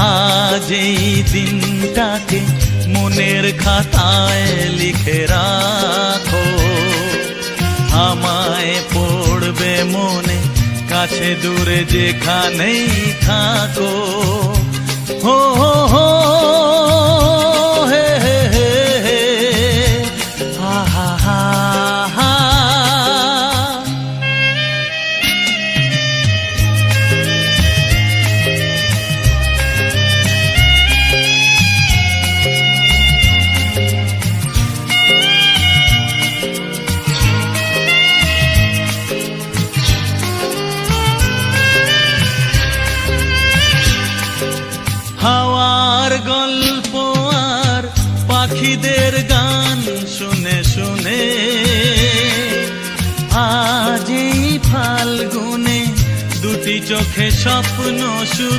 আজ এই দিনটাকে মনের খাতায় লিখে রাখো, আমায় পড়বে মনে কাছে দূরে যেখানেই থাকো। হো হো হো হে হে হে হে হা হা হা হা। হাওয়ার গল্প আর পাখিদের গান শুনে শুনে আজ এই ফাল্গুনে দুটি চোখে স্বপ্ন শুধু